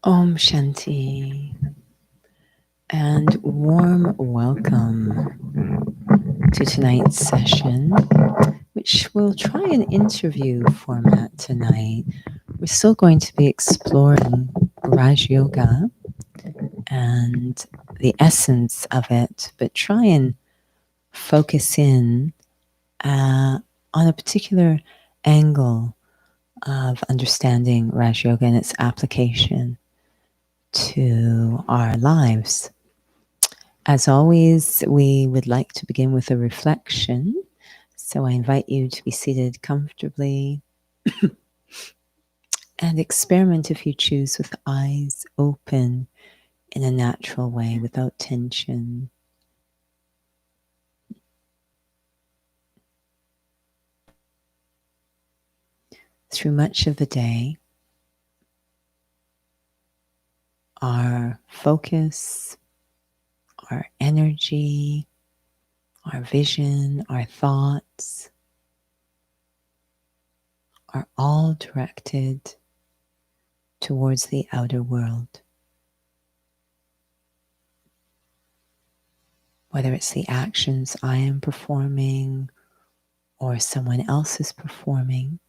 Om Shanti, and warm welcome to tonight's session, which we'll try an interview format tonight. We're still going to be exploring Raja Yoga and the essence of it, but try and focus in on a particular angle of understanding Raja Yoga and its application to our lives. As always, we would like to begin with a reflection. So I invite you to be seated comfortably and experiment, if you choose, with eyes open in a natural way without tension. Through much of the day, our focus, our energy, our vision, our thoughts are all directed towards the outer world. Whether it's the actions I am performing or someone else is performing,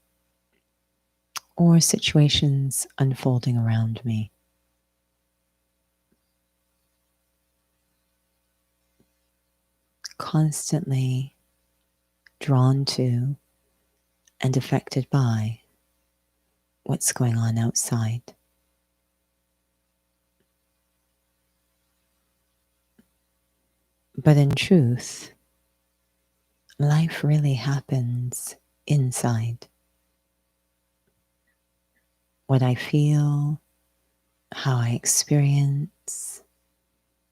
or situations unfolding around me. Constantly drawn to and affected by what's going on outside. But in truth, life really happens inside. What I feel, how I experience,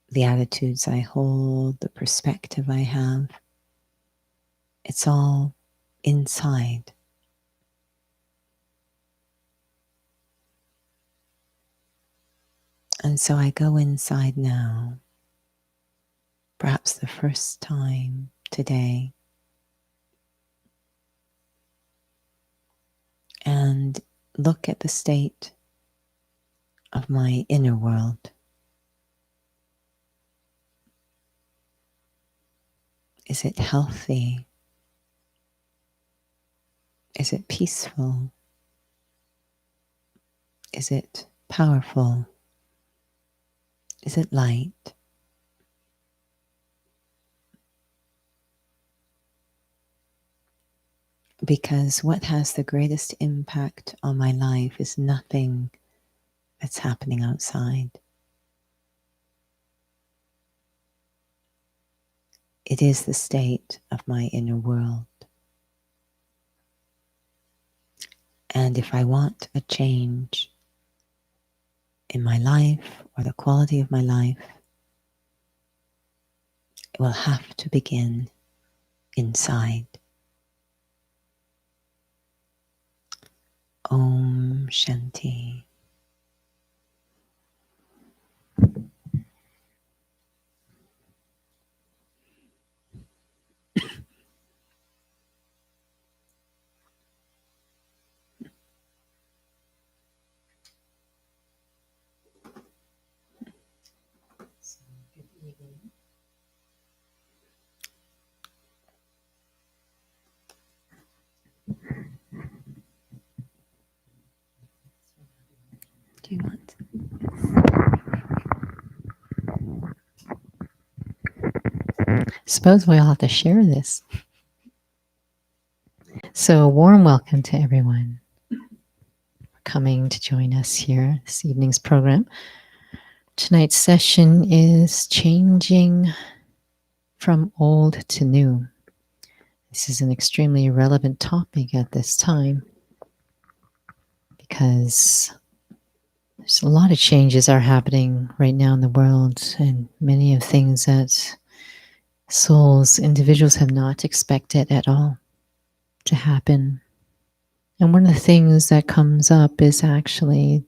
the attitudes I hold, the perspective I have, it's all inside. And so I go inside now, perhaps the first time today, and look at the state of my inner world. Is it healthy? Is it peaceful? Is it powerful? Is it light? Because what has the greatest impact on my life is nothing that's happening outside. It is the state of my inner world. And if I want a change in my life or the quality of my life, it will have to begin inside. Om Shanti. Do you want? Suppose we all have to share this. So, warm welcome to everyone for coming to join us here this evening's program. Tonight's session is changing from old to new. This is an extremely relevant topic at this time because there's a lot of changes are happening right now in the world, and many of things that souls, individuals have not expected at all to happen. And one of the things that comes up is actually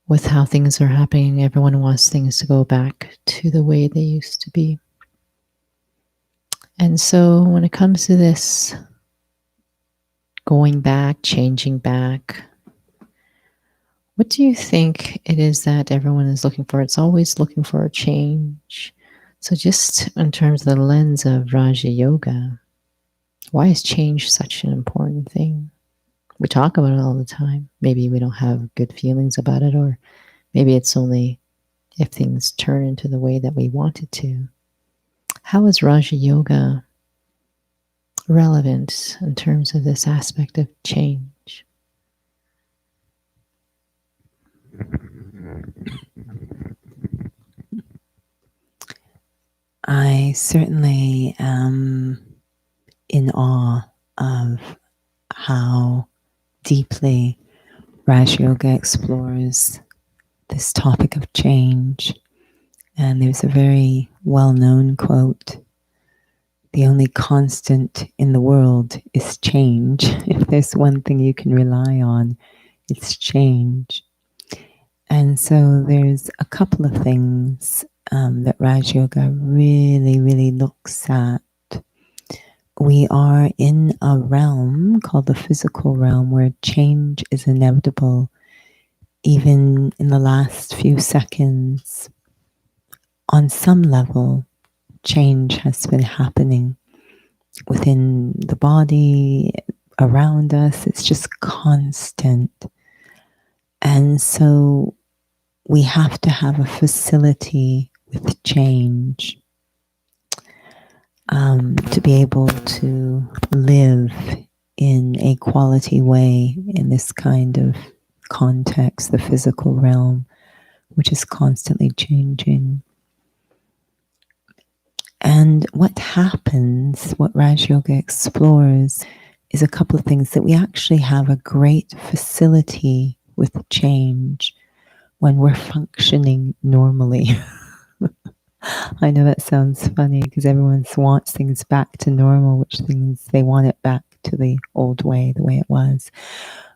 with how things are happening, everyone wants things to go back to the way they used to be. And so when it comes to this going back, changing back, what do you think it is that everyone is looking for? It's always looking for a change. So, just in terms of the lens of Raja Yoga, why is change such an important thing? We talk about it all the time. Maybe we don't have good feelings about it, or maybe it's only if things turn into the way that we want it to. How is Raja Yoga relevant in terms of this aspect of change? I certainly am in awe of how deeply Raj Yoga explores this topic of change. And there's a very well known quote: the only constant in the world is change. If there's one thing you can rely on, it's change. And so there's a couple of things that Raj Yoga really, really looks at. We are in a realm called the physical realm where change is inevitable. Even in the last few seconds, on some level, change has been happening within the body, around us. It's just constant. And so we have to have a facility with change to be able to live in a quality way in this kind of context, the physical realm, which is constantly changing. And what happens, what Raj Yoga explores, is a couple of things: that we actually have a great facility with change when we're functioning normally. I know that sounds funny because everyone wants things back to normal, which means they want it back to the old way, the way it was.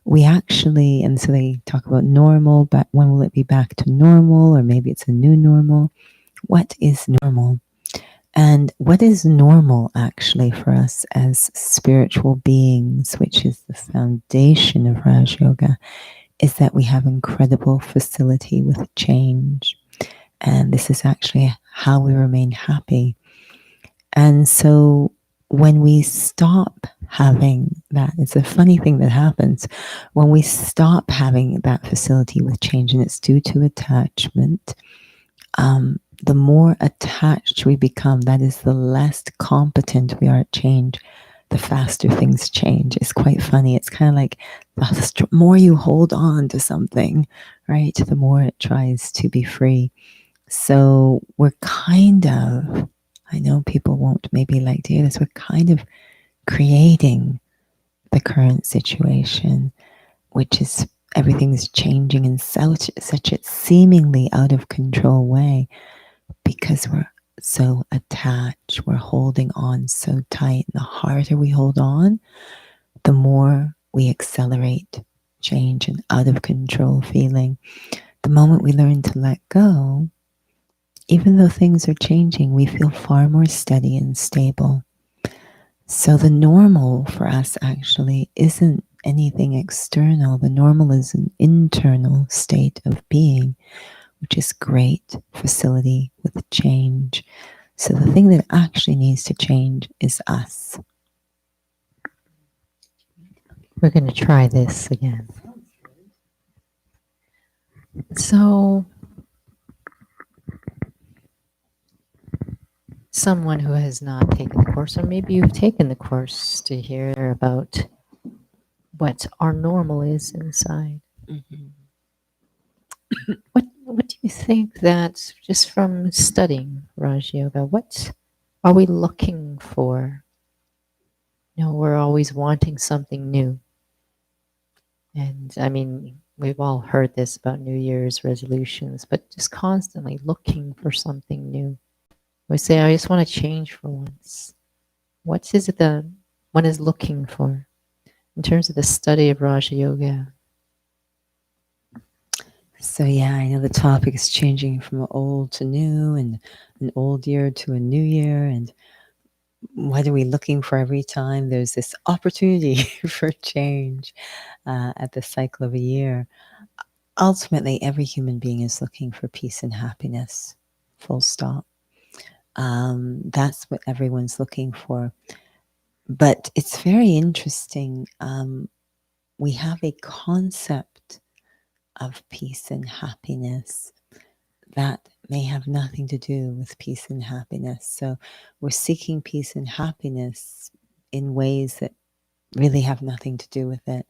We actually, and so they talk about normal, but when will it be back to normal? Or maybe it's a new normal. What is normal? And what is normal actually for us as spiritual beings, which is the foundation of Raj Yoga, is that we have incredible facility with change. And this is actually how we remain happy. And so when we stop having that, it's a funny thing that happens. When we stop having that facility with change, and it's due to attachment, the more attached we become, that is, the less competent we are at change, the faster things change. It's quite funny. It's kind of like the more you hold on to something, right, the more it tries to be free. So we're kind of, I know people won't maybe like to hear this, we're kind of creating the current situation, which is everything's changing in such a seemingly out of control way because we're so attached, we're holding on so tight. And the harder we hold on, the more we accelerate change and out of control feeling. The moment we learn to let go, even though things are changing, we feel far more steady and stable. So the normal for us actually isn't anything external. The normal is an internal state of being, which is great facility with change. So the thing that actually needs to change is us. We're going to try this again. So, someone who has not taken the course, or maybe you've taken the course, to hear about what our normal is inside. Mm-hmm. What do you think that, just from studying Raj Yoga, what are we looking for we're always wanting something new. And I mean, we've all heard this about New Year's resolutions, but just constantly looking for something new. We say, I just want to change for once. What is it that one is looking for in terms of the study of Raja Yoga? So, yeah, I know the topic is changing from old to new and an old year to a new year. And what are we looking for every time there's this opportunity for change at the cycle of a year? Ultimately, every human being is looking for peace and happiness, full stop. That's what everyone's looking for. But it's very interesting. We have a concept of peace and happiness that may have nothing to do with peace and happiness. So we're seeking peace and happiness in ways that really have nothing to do with it,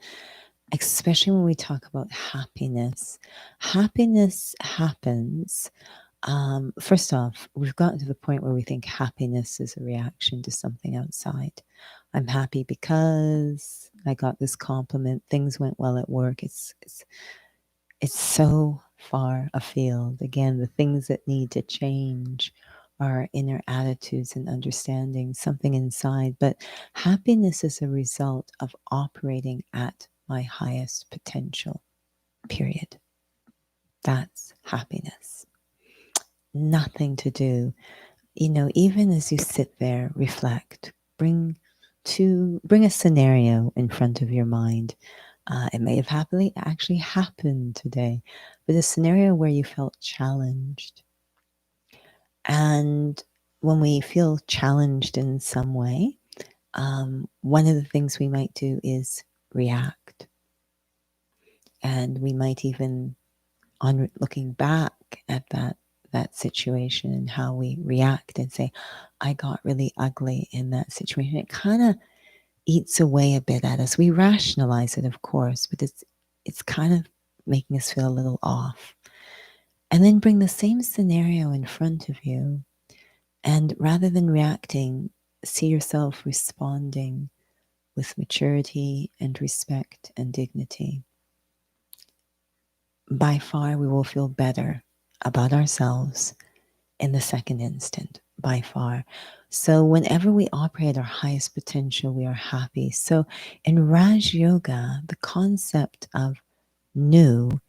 especially when we talk about happiness. Happiness happens. First off, we've gotten to the point where we think happiness is a reaction to something outside. I'm happy because I got this compliment. Things went well at work. It's so far afield. Again, the things that need to change are inner attitudes and understanding, something inside. But happiness is a result of operating at my highest potential, period. That's happiness. Nothing to do. Even as you sit there, reflect, bring a scenario in front of your mind. It may have actually happened today, but a scenario where you felt challenged. And when we feel challenged in some way, one of the things we might do is react. And we might even, on looking back at that situation and how we react and say, I got really ugly in that situation. It kind of eats away a bit at us. We rationalize it, of course, but it's kind of making us feel a little off. And then bring the same scenario in front of you, and rather than reacting, see yourself responding with maturity and respect and dignity. By far, we will feel better about ourselves in the second instant, by far. So whenever we operate our highest potential, we are happy. So in Raj Yoga, the concept of new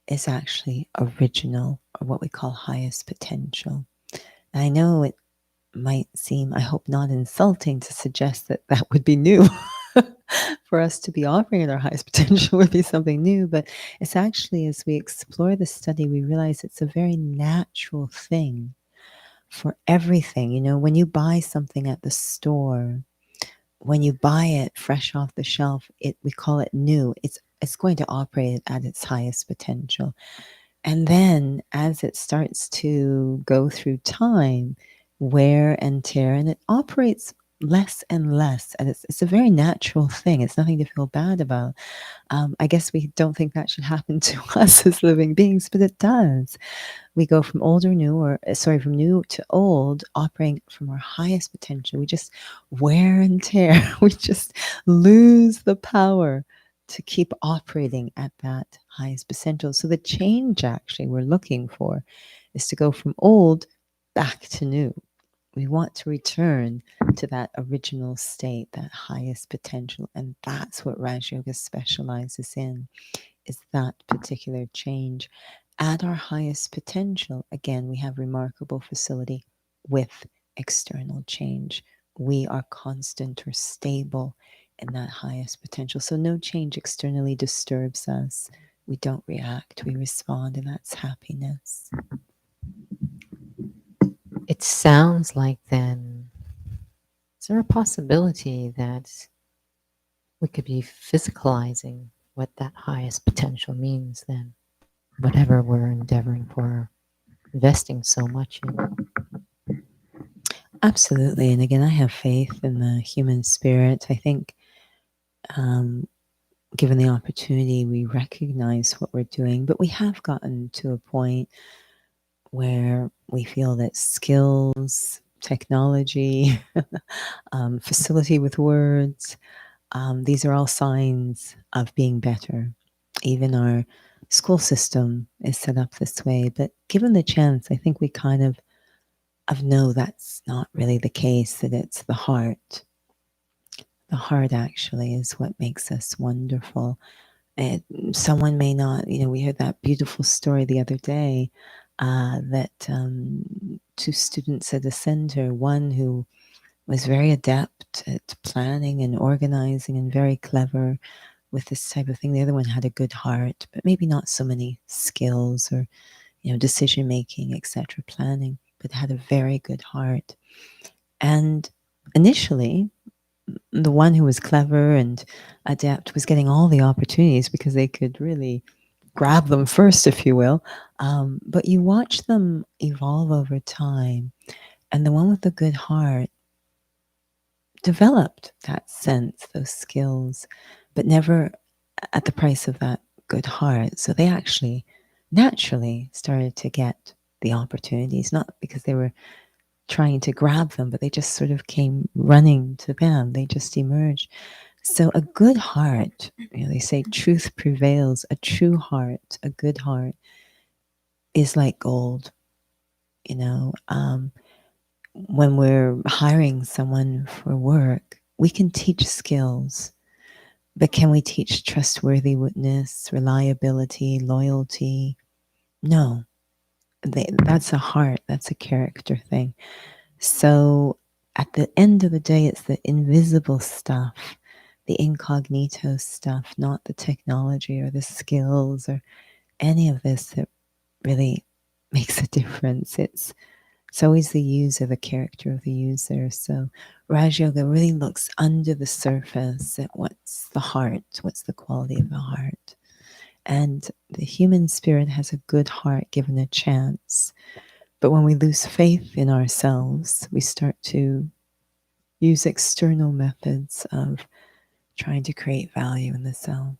is actually original, or what we call highest potential. And I know it might seem, I hope not insulting, to suggest that that would be new. For us to be operating at our highest potential would be something new, but it's actually, as we explore the study, we realize it's a very natural thing for everything. When you buy something at the store, when you buy it fresh off the shelf, we call it new. It's going to operate at its highest potential. And then as it starts to go through time, wear and tear, and it operates less and less. And it's a very natural thing. It's nothing to feel bad about. I guess we don't think that should happen to us as living beings, but it does. We go from from new to old, operating from our highest potential. We just wear and tear. We just lose the power to keep operating at that highest potential. So the change actually we're looking for is to go from old back to new. We want to return to that original state, that highest potential. And that's what Raj Yoga specializes in, is that particular change at our highest potential. Again, we have remarkable facility with external change. We are constant or stable in that highest potential. So no change externally disturbs us. We don't react, we respond, and that's happiness. It sounds like then, is there a possibility that we could be physicalizing what that highest potential means then? Whatever we're endeavoring for, investing so much in. Absolutely. And again, I have faith in the human spirit. I think given the opportunity, we recognize what we're doing, but we have gotten to a point where we feel that skills technology, facility with words. These are all signs of being better. Even our school system is set up this way. But given the chance, I think we kind of know that's not really the case, that it's the heart. The heart actually is what makes us wonderful. And someone may not, we heard that beautiful story the other day that two students at a center, one who was very adept at planning and organizing and very clever with this type of thing. The other one had a good heart, but maybe not so many skills or, decision making, etc., planning, but had a very good heart. And initially, the one who was clever and adept was getting all the opportunities because they could really grab them first, if you will. But you watch them evolve over time. And the one with the good heart developed that sense, those skills, but never at the price of that good heart. So they actually naturally started to get the opportunities, not because they were trying to grab them, but they just sort of came running to them. They just emerged. So a good heart, they say truth prevails. A true heart, a good heart is like gold. You know, when we're hiring someone for work, we can teach skills, but can we teach trustworthiness, reliability, loyalty? No, that's a heart, that's a character thing. So at the end of the day, it's the invisible stuff, the incognito stuff, not the technology or the skills or any of this that really makes a difference. It's always the user, the character of the user. So Raj Yoga really looks under the surface at what's the heart, what's the quality of the heart. And the human spirit has a good heart given a chance. But when we lose faith in ourselves, we start to use external methods of trying to create value in the self.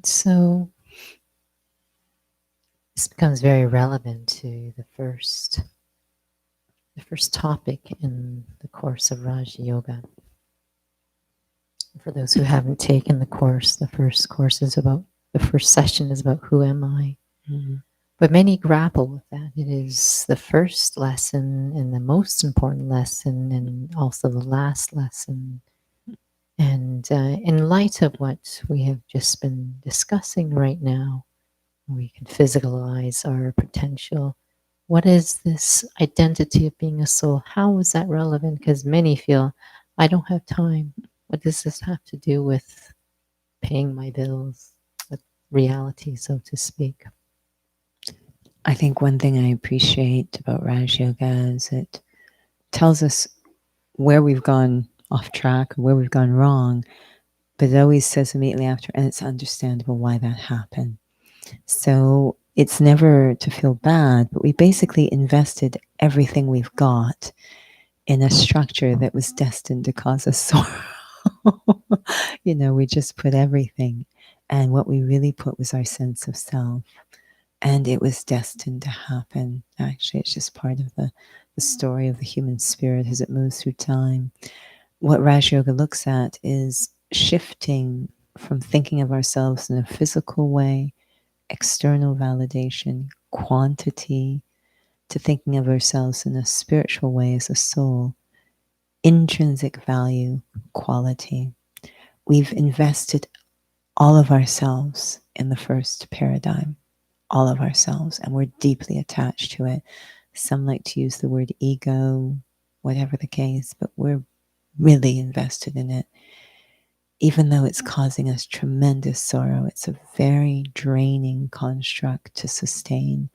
So this becomes very relevant to the first topic in the course of Raja Yoga. For those who haven't taken the course, the first session is about who am I? Mm-hmm. But many grapple with that. It is the first lesson and the most important lesson, and also the last lesson. And in light of what we have just been discussing right now, we can physicalize our potential. What is this identity of being a soul? How is that relevant? Because many feel, I don't have time. What does this have to do with paying my bills, with reality, so to speak? I think one thing I appreciate about Raj Yoga is it tells us where we've gone off track or where we've gone wrong, but it always says immediately after, and it's understandable why that happened. So it's never to feel bad, but we basically invested everything we've got in a structure that was destined to cause us sorrow. We just put everything, and what we really put was our sense of self. And it was destined to happen. Actually, it's just part of the story of the human spirit as it moves through time. What Raj Yoga looks at is shifting from thinking of ourselves in a physical way, external validation, quantity, to thinking of ourselves in a spiritual way as a soul, intrinsic value, quality. We've invested all of ourselves in the first paradigm, all of ourselves, and we're deeply attached to it. Some like to use the word ego, whatever the case, but we're really invested in it. Even though it's causing us tremendous sorrow, it's a very draining construct to sustain,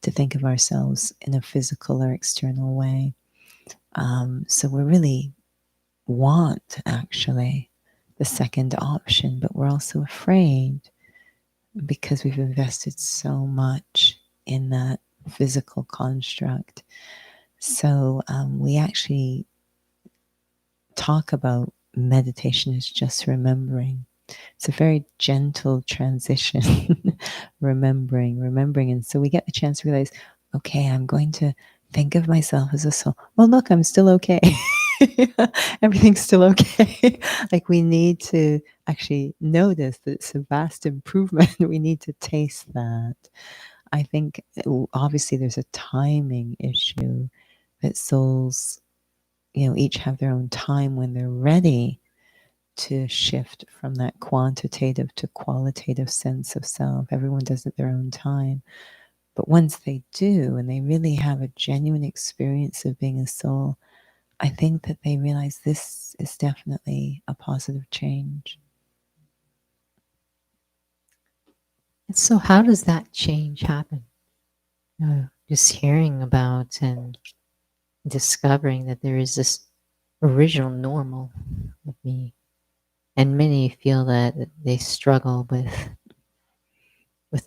to think of ourselves in a physical or external way. So we really want, actually, the second option, but we're also afraid because we've invested so much in that physical construct. So we actually talk about meditation as just remembering. It's a very gentle transition, remembering. And so we get the chance to realize, okay, I'm going to think of myself as a soul. Well, look, I'm still okay. Everything's still okay. Like we need to actually notice that it's a vast improvement. We need to taste that. I think obviously there's a timing issue that souls, each have their own time when they're ready to shift from that quantitative to qualitative sense of self. Everyone does it their own time. But once they do, and they really have a genuine experience of being a soul, I think that they realize this is definitely a positive change. And so, how does that change happen? Just hearing about and discovering that there is this original normal of me. And many feel that they struggle with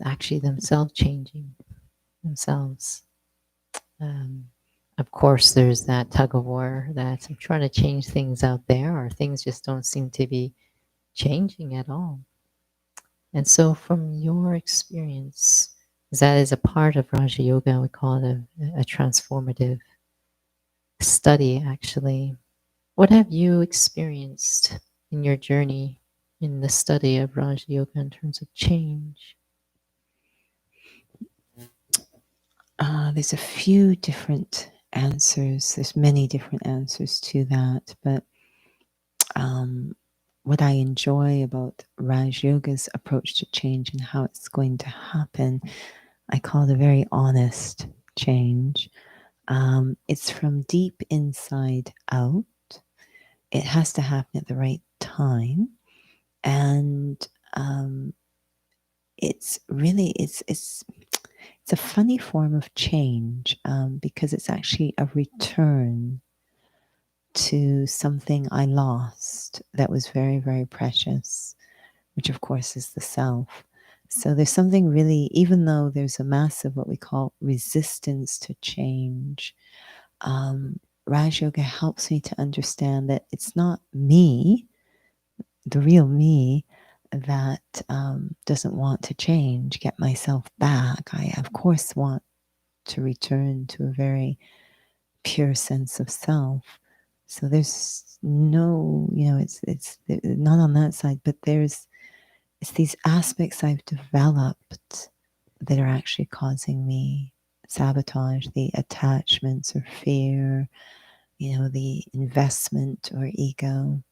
actually themselves changing themselves. Um, of course, there's that tug of war that I'm trying to change things out there, or things just don't seem to be changing at all. And so, from your experience, that is a part of Raja Yoga, we call it a transformative study, actually. What have you experienced in your journey in the study of Raja Yoga in terms of change? There's a few different answers. There's many different answers to that. But what I enjoy about Raj Yoga's approach to change and how it's going to happen, I call it a very honest change. It's from deep inside out. It has to happen at the right time, and um, it's really it's a funny form of change because it's actually a return to something I lost that was very, very precious, which of course is the self. So there's something really, even though there's a massive what we call resistance to change, Raj Yoga helps me to understand that it's not me, the real me, that doesn't want to change, get myself back. I, of course, want to return to a very pure sense of self. So there's no, it's not on that side, but it's these aspects I've developed that are actually causing me sabotage, the attachments or fear, the investment or ego,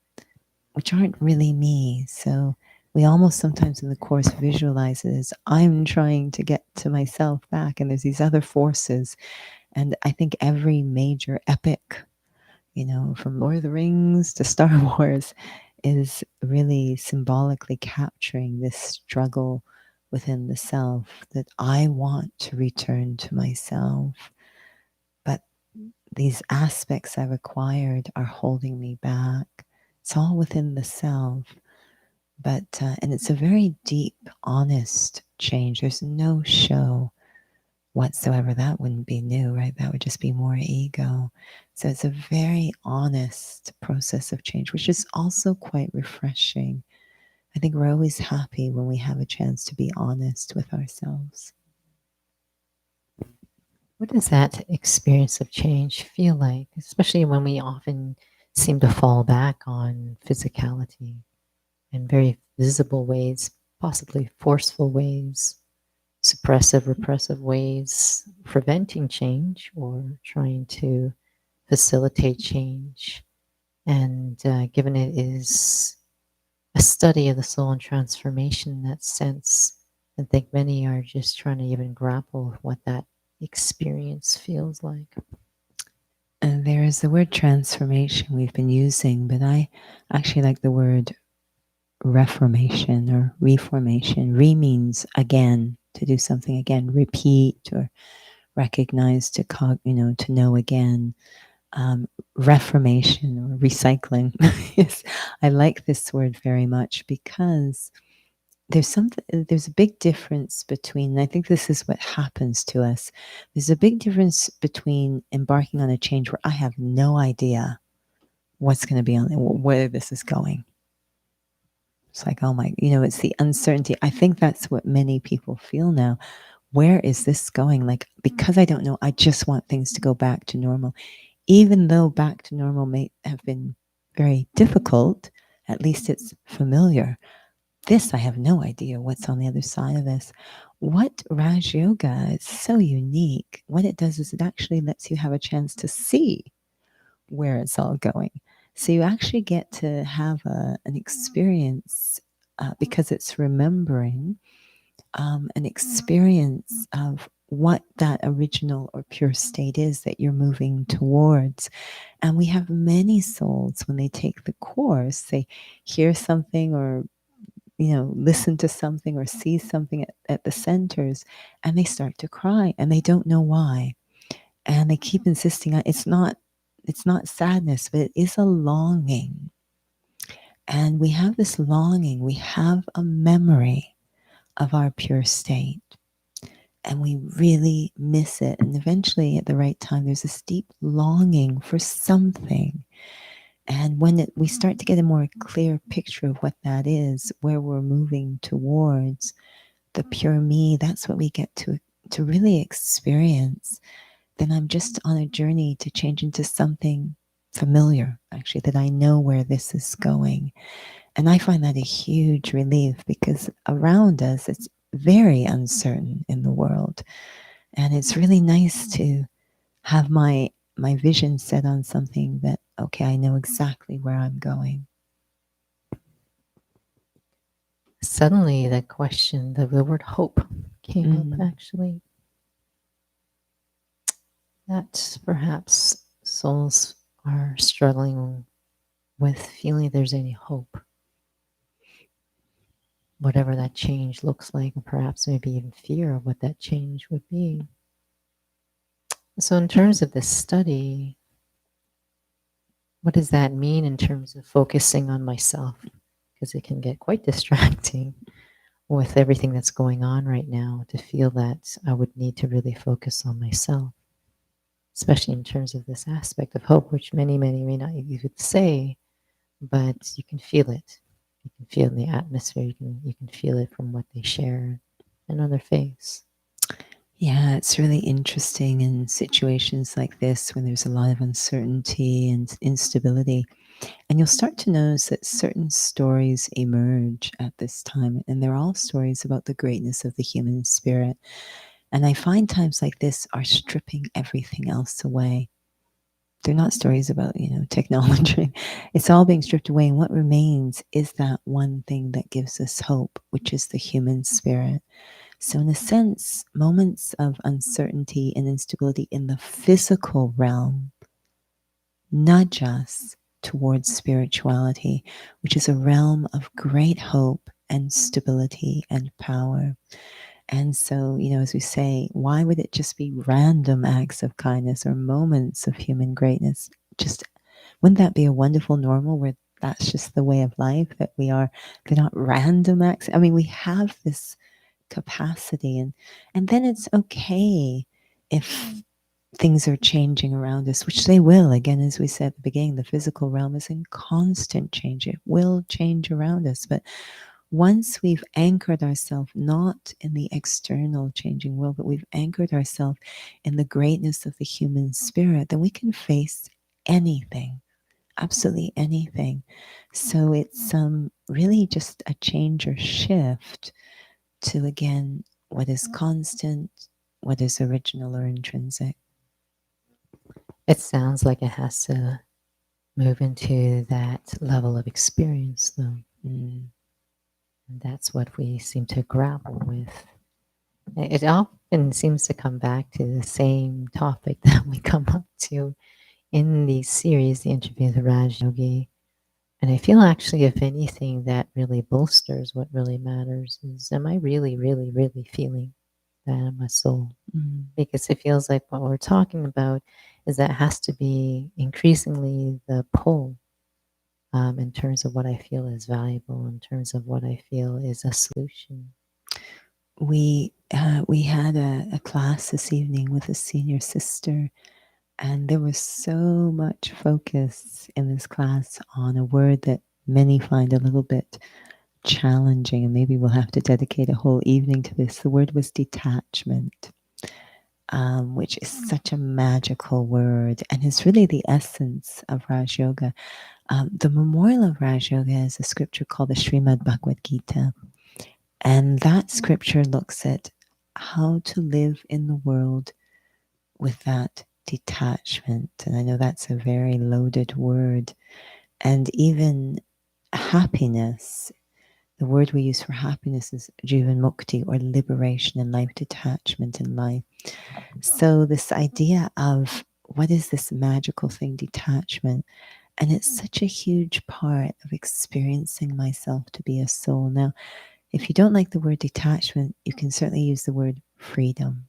which aren't really me. So we almost sometimes in the course visualize it as I'm trying to get to myself back, and there's these other forces. And I think every major epic, from Lord of the Rings to Star Wars, is really symbolically capturing this struggle within the self that I want to return to myself. But these aspects I've acquired are holding me back. It's all within the self. But, and it's a very deep, honest change. There's no show whatsoever. That wouldn't be new, right? That would just be more ego. So it's a very honest process of change, which is also quite refreshing. I think we're always happy when we have a chance to be honest with ourselves. What does that experience of change feel like, especially when we often seem to fall back on physicality in very visible ways, possibly forceful ways, suppressive, repressive ways, preventing change or trying to facilitate change? And given it is a study of the soul and transformation in that sense, I think many are just trying to even grapple with what that experience feels like. And there is the word transformation we've been using, but I actually like the word reformation or reformation. Re means again, to do something again, repeat or recognize, to know again. Reformation or recycling. Yes, I like this word very much because there's a big difference between, and I think this is what happens to us. There's a big difference between embarking on a change where I have no idea what's going to be on, where this is going. It's like, oh my, it's the uncertainty. I think that's what many people feel now. where is this going? Like, because I don't know, I just want things to go back to normal. Even though back to normal may have been very difficult, at least it's familiar. This, I have no idea what's on the other side of this. What Raj Yoga is so unique. What it does is it actually lets you have a chance to see where it's all going. So you actually get to have an experience because it's remembering an experience of what that original or pure state is that you're moving towards. And we have many souls when they take the course, they hear something or listen to something or see something at the centers, and they start to cry and they don't know why. And they keep insisting on it's not sadness, but it is a longing. And we have this longing, we have a memory of our pure state, and we really miss it. And eventually, at the right time, there's this deep longing for something. And when we start to get a more clear picture of what that is, where we're moving towards, the pure me, that's what we get to really experience. Then I'm just on a journey to change into something familiar, actually, that I know where this is going. And I find that a huge relief because around us, it's very uncertain in the world. And it's really nice to have my vision set on something that, okay, I know exactly where I'm going. Suddenly, the question, the word hope came up Mm. actually. That perhaps souls are struggling with feeling there's any hope, whatever that change looks like, and perhaps maybe even fear of what that change would be. So, in terms of this study, what does that mean in terms of focusing on myself? Because it can get quite distracting with everything that's going on right now to feel that I would need to really focus on myself, especially in terms of this aspect of hope, which many, many may not even say, but you can feel it. You can feel the atmosphere. You can feel it from what they share and on their face. Yeah, it's really interesting in situations like this when there's a lot of uncertainty and instability. And you'll start to notice that certain stories emerge at this time, and they're all stories about the greatness of the human spirit. And I find times like this are stripping everything else away. They're not stories about, technology. It's all being stripped away. And what remains is that one thing that gives us hope, which is the human spirit. So, in a sense, moments of uncertainty and instability in the physical realm nudge us towards spirituality, which is a realm of great hope and stability and power. And so, as we say, why would it just be random acts of kindness or moments of human greatness? Just wouldn't that be a wonderful normal where that's just the way of life that they're not random acts? I mean, we have this capacity, and then it's okay if things are changing around us, which they will. Again, as we said at the beginning, the physical realm is in constant change. It will change around us. But once we've anchored ourselves not in the external changing world, but we've anchored ourselves in the greatness of the human spirit, then we can face anything, absolutely anything. So it's really just a change or shift to, again, what is constant, what is original or intrinsic. It sounds like it has to move into that level of experience, though. Mm. And that's what we seem to grapple with. It often seems to come back to the same topic that we come up to in these series, the interview with Raj Yogi. And I feel actually, if anything, that really bolsters what really matters is, am I really, really, really feeling that in my soul? Mm. Because it feels like what we're talking about is that has to be increasingly the pull, in terms of what I feel is valuable, in terms of what I feel is a solution. We had a class this evening with a senior sister, and there was so much focus in this class on a word that many find a little bit challenging, and maybe we'll have to dedicate a whole evening to this. The word was detachment, which is such a magical word and is really the essence of Raj Yoga. The memorial of Raj Yoga is a scripture called the Srimad Bhagavad Gita. And that scripture looks at how to live in the world with that detachment. And I know that's a very loaded word. And even happiness, the word we use for happiness is jivan mukti, or liberation in life, detachment in life. So this idea of what is this magical thing, detachment, and it's such a huge part of experiencing myself to be a soul. Now, if you don't like the word detachment, you can certainly use the word freedom.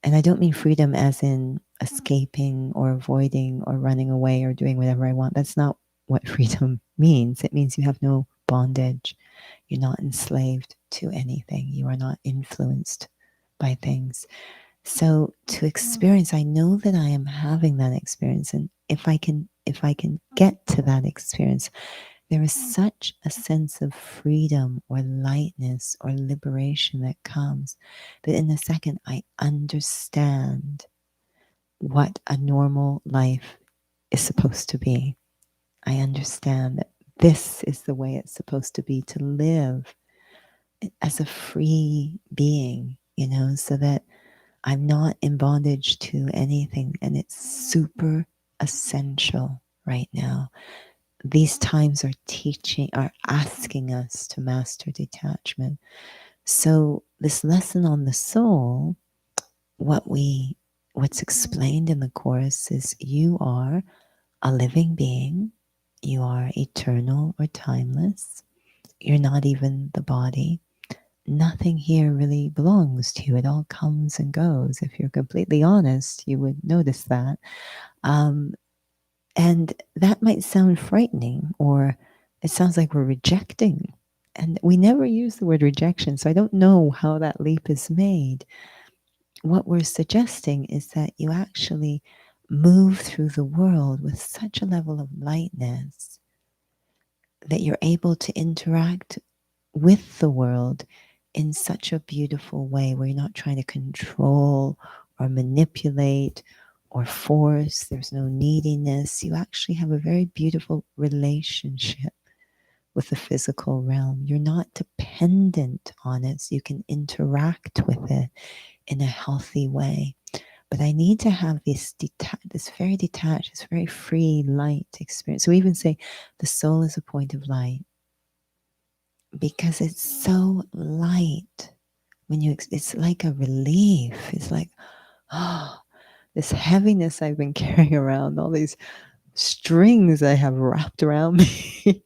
And I don't mean freedom as in escaping or avoiding or running away or doing whatever I want. That's not what freedom means. It means you have no bondage. You're not enslaved to anything. You are not influenced by things. So to experience, I know that I am having that experience. And if I can get to that experience, there is such a sense of freedom or lightness or liberation that comes that in a second I understand what a normal life is supposed to be. I understand that this is the way it's supposed to be, to live as a free being, so that I'm not in bondage to anything. And it's super essential right now. These times are asking us to master detachment. So this lesson on the soul, what's explained in the course is you are a living being. You are eternal or timeless. You're not even the body. Nothing here really belongs to you. It all comes and goes. If you're completely honest, you would notice that. Um, and that might sound frightening, or it sounds like we're rejecting. And we never use the word rejection, so I don't know how that leap is made. What we're suggesting is that you actually move through the world with such a level of lightness that you're able to interact with the world in such a beautiful way, where you're not trying to control or manipulate or force. There's no neediness. You actually have a very beautiful relationship with the physical realm. You're not dependent on it, so you can interact with it in a healthy way. But I need to have this very detached, this very free light experience. So we even say the soul is a point of light, because it's so light. It's like a relief. It's like, oh, this heaviness I've been carrying around, all these strings I have wrapped around me.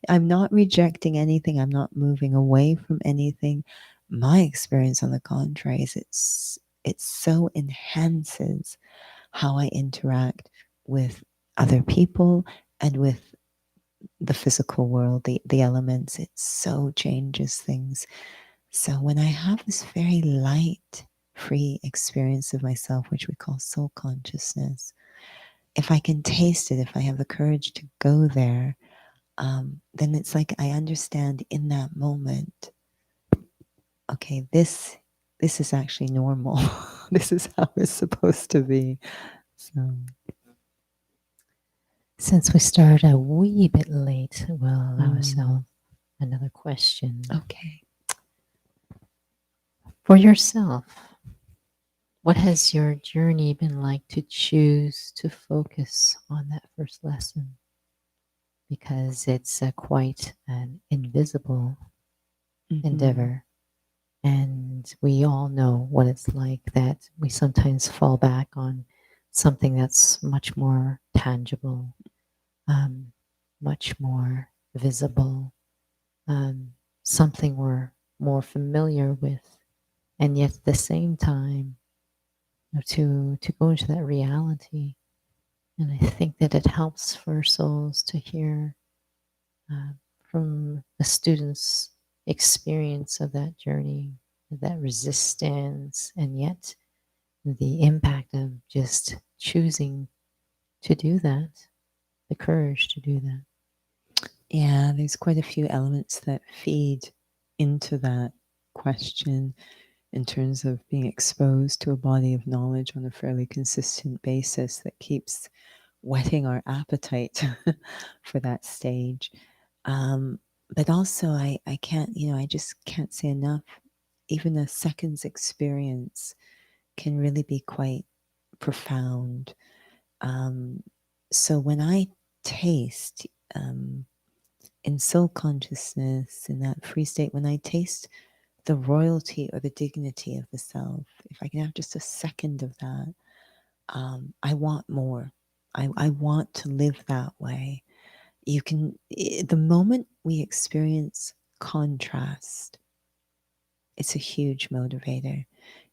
I'm not rejecting anything. I'm not moving away from anything. My experience, on the contrary, is it so enhances how I interact with other people and with the physical world, the elements. It so changes things. So when I have this very light, free experience of myself, which we call soul consciousness, if I can taste it, if I have the courage to go there, then it's like I understand in that moment, okay, this is actually normal. This is how it's supposed to be. So, Since we started a wee bit late, we'll allow mm, ourselves another question. okay. For yourself, what has your journey been like to choose to focus on that first lesson? Because it's quite an invisible Mm-hmm. endeavor. And we all know what it's like, that we sometimes fall back on something that's much more tangible, um, much more visible, um, something we're more familiar with. And yet at the same time, to go into that reality. And I think that it helps for souls to hear uh, from a student's experience of that journey, that resistance, and yet the impact of just choosing to do that, the courage to do that. Yeah, there's quite a few elements that feed into that question in terms of being exposed to a body of knowledge on a fairly consistent basis that keeps whetting our appetite for that stage. But also, I can't, I just can't say enough. Even a second's experience can really be quite profound. Um, so when I taste, in soul consciousness, in that free state, when I taste the royalty or the dignity of the self, if I can have just a second of that, I want more. I want to live that way. The moment we experience contrast, it's a huge motivator.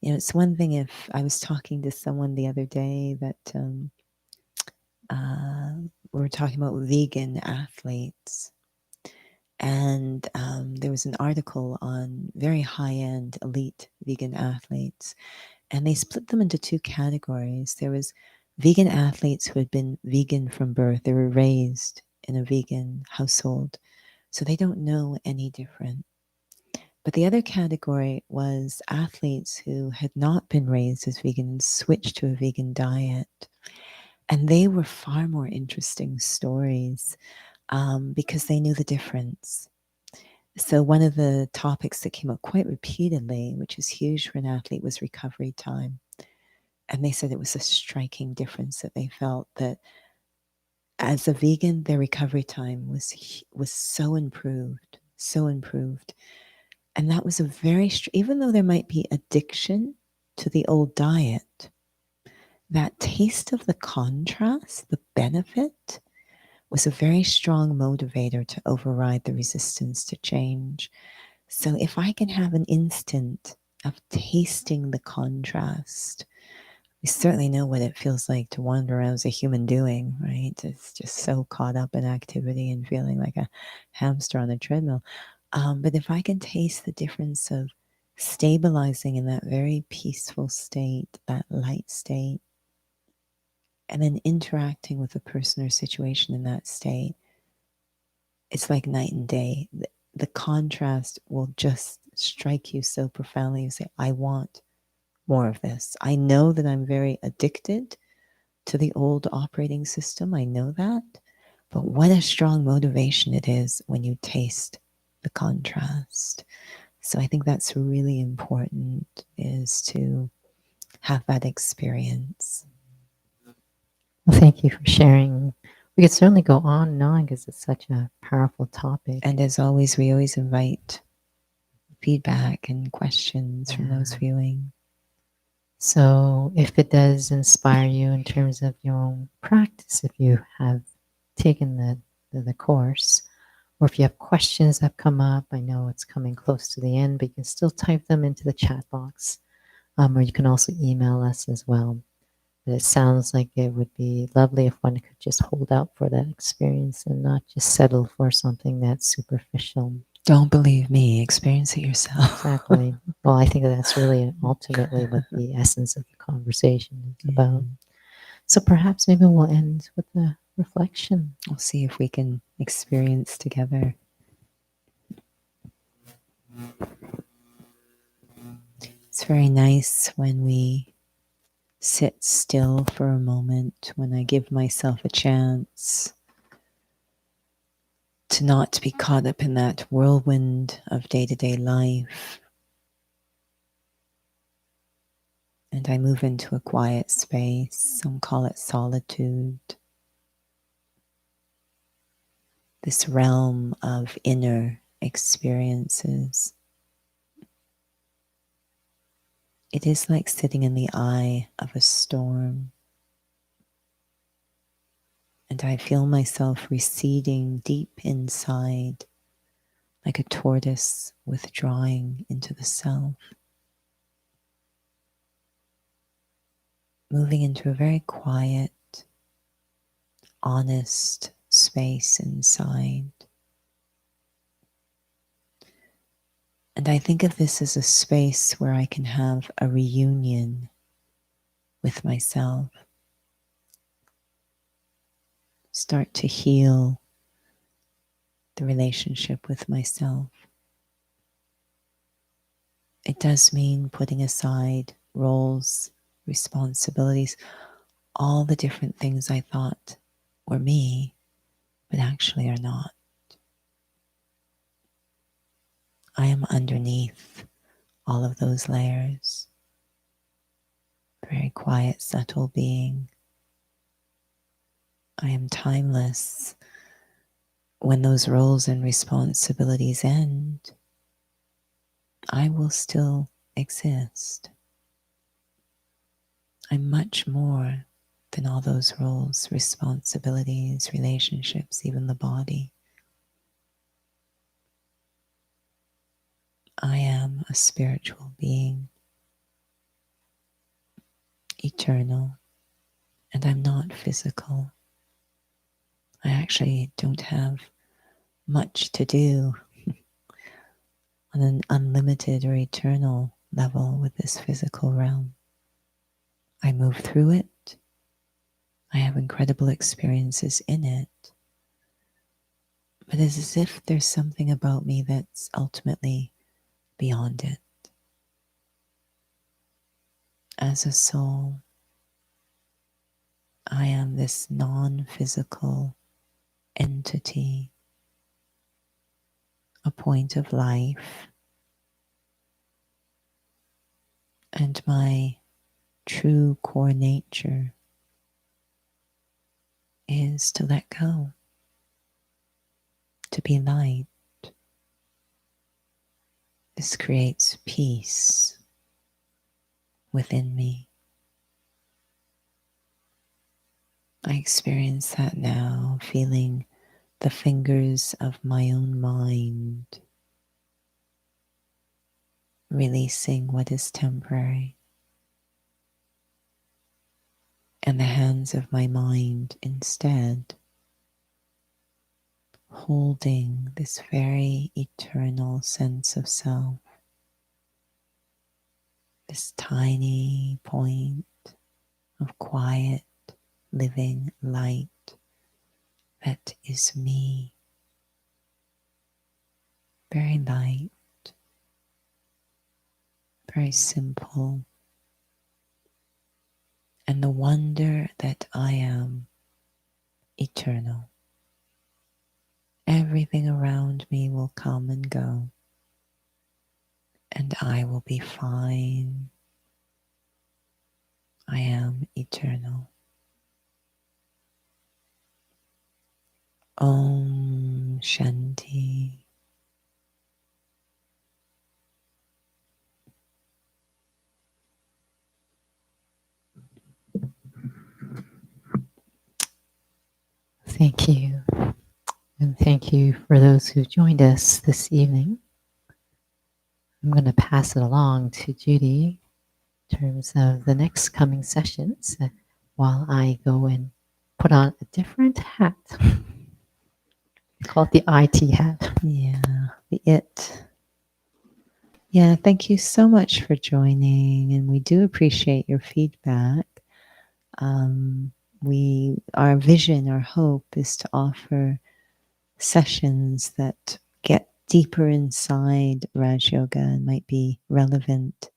It's one thing if I was talking to someone the other day that uh, we were talking about vegan athletes. And there was an article on very high end elite vegan athletes, and they split them into two categories. There was vegan athletes who had been vegan from birth, they were raised in a vegan household, so they don't know any different. But the other category was athletes who had not been raised as vegan and switched to a vegan diet. And they were far more interesting stories because they knew the difference. So, one of the topics that came up quite repeatedly, which is huge for an athlete, was recovery time. And they said it was a striking difference that they felt that as a vegan, their recovery time was so improved, so improved. And that was a very, even though there might be addiction to the old diet, that taste of the contrast, the benefit, was a very strong motivator to override the resistance to change. So if I can have an instant of tasting the contrast, we certainly know what it feels like to wander around as a human doing, right? It's just so caught up in activity and feeling like a hamster on a treadmill. But if I can taste the difference of stabilizing in that very peaceful state, that light state, and then interacting with a person or situation in that state, it's like night and day. The contrast will just strike you so profoundly. You say, I want more of this. I know that I'm very addicted to the old operating system. I know that. But what a strong motivation it is when you taste the contrast. So I think that's really important, is to have that experience. Well, thank you for sharing. We could certainly go on and on because it's such a powerful topic. And as always, we always invite feedback and questions from those viewing. So, if it does inspire you in terms of your own practice, if you have taken the course, or if you have questions that come up, I know it's coming close to the end, but you can still type them into the chat box, or you can also email us as well. But it sounds like it would be lovely if one could just hold out for that experience and not just settle for something that's superficial. Don't believe me, experience it yourself. Exactly. Well, I think that's really ultimately what the essence of the conversation is about. So perhaps maybe we'll end with a reflection. We'll see if we can experience together. It's very nice when we sit still for a moment, when I give myself a chance to not be caught up in that whirlwind of day-to-day life. And I move into a quiet space. Some call it solitude. This realm of inner experiences. It is like sitting in the eye of a storm. And I feel myself receding deep inside, like a tortoise withdrawing into the self, moving into a very quiet, honest space inside. And I think of this as a space where I can have a reunion with myself, start to heal the relationship with myself. It does mean putting aside roles, responsibilities, all the different things I thought were me, but actually are not. I am underneath all of those layers. Very quiet, subtle being. I am timeless. When those roles and responsibilities end, I will still exist. I'm much more than all those roles, responsibilities, relationships, even the body. I am a spiritual being, eternal, and I'm not physical. I actually don't have much to do on an unlimited or eternal level with this physical realm. I move through it. I have incredible experiences in it. But it's as if there's something about me that's ultimately beyond it. As a soul, I am this non-physical entity, a point of life, and my true core nature is to let go, to be light. This creates peace within me. I experience that now, feeling the fingers of my own mind releasing what is temporary, and the hands of my mind instead holding this very eternal sense of self, this tiny point of quiet, living light that is me. Very light, very simple, and the wonder that I am eternal. Everything around me will come and go, and I will be fine. I am eternal. Om Shanti. Thank you. And thank you for those who joined us this evening. I'm going to pass it along to Judy in terms of the next coming sessions while I go and put on a different hat. Call it the IT hat. Yeah, the it. Yeah, thank you so much for joining, and we do appreciate your feedback. Our vision, our hope is to offer sessions that get deeper inside Raj Yoga and might be relevant.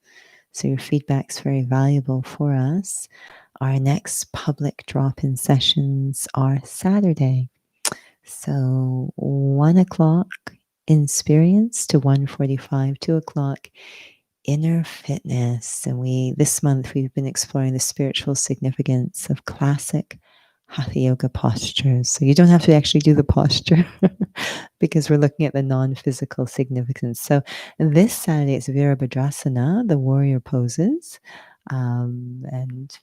So your feedback's very valuable for us. Our next public drop-in sessions are Saturday. So 1 o'clock experience to 1:45, 2 o'clock inner fitness. And this month we've been exploring the spiritual significance of classic Hatha Yoga postures. So you don't have to actually do the posture because we're looking at the non-physical significance. So this Saturday it's Virabhadrasana, the warrior poses, and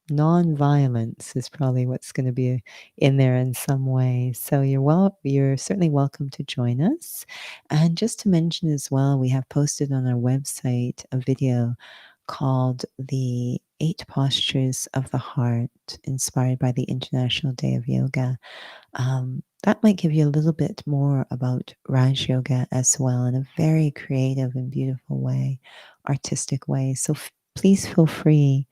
non-violence is probably what's going to be in there in some way. So you're certainly welcome to join us. And just to mention as well, we have posted on our website a video called The 8 Postures of the Heart, inspired by the International Day of Yoga. That might give you a little bit more about Raj Yoga as well, in a very creative and beautiful way, artistic way. So please feel free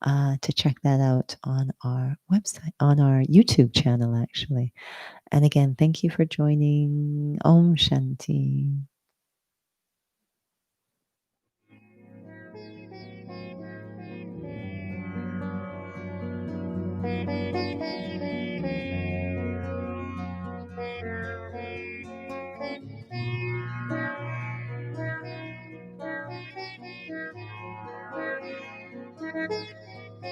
to check that out on our website, on our YouTube channel, actually. And again, thank you for joining. Om Shanti.